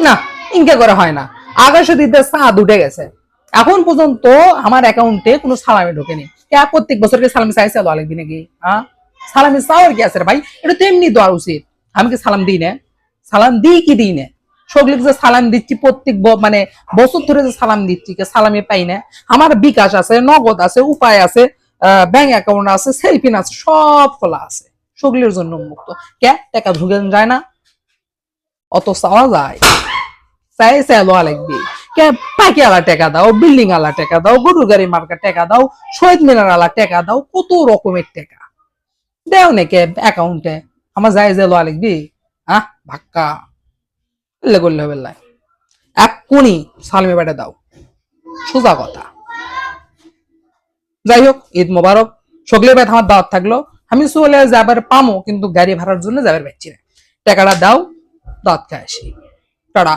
না, ইনকে করে হয় না। আকাশে দিতে চাঁদ উঠে গেছে, এখন পর্যন্ত আমার অ্যাকাউন্টে কোনো সালামি ঢোকেনি। প্রত্যেক বছরকে সালামি চাইছে আলো আলেকদিন নাকি? হ্যাঁ, সালামি চাওয়ার কি আছে রে ভাই? এটা তেমনি দেওয়া উচিত। আমি কি সালাম দিই না? সালাম দিই কি দিই না? সগলিক যে সালাম দিচ্ছি প্রত্যেক মানে বছর ধরে যে সালাম দিচ্ছি, সালামি পাই না? আমার বিকাশ আছে, নগদ আছে, উপায় আছে, ব্যাংক অ্যাকাউন্ট আছে, সেলফিন আছে, সব খোলা আছে, সগলির জন্য মুক্ত। কে টাকা ঢুকে যায় না? অত চাওয়া যায়? চাই চাইলো লাগবে। কে পাইকি আলা টাকা দাও, বিল্ডিং আলা টাকা দাও, গরুর গাড়ি মার্কা টাকা দাও, শহীদ মিনার আলা টাকা দাও, কত রকমের টাকা দেও নাকি অ্যাকাউন্টে? আমার যাই যে লোয়া লিখবি? হ্যাঁ, ভাক্কা করলে হবে। এক্ষুনি সালমে বেটা দাও, সোজা কথা। যাই হোক, ঈদ মোবারক। সকলের ভাই আমার দাওয়াত থাকলো। আমি চলে যাবার পামো, কিন্তু গাড়ি ভাড়ার জন্য যাবার পাচ্ছি না। টাকাটা দাও, দাওয়াত খাই আসি। টাটা।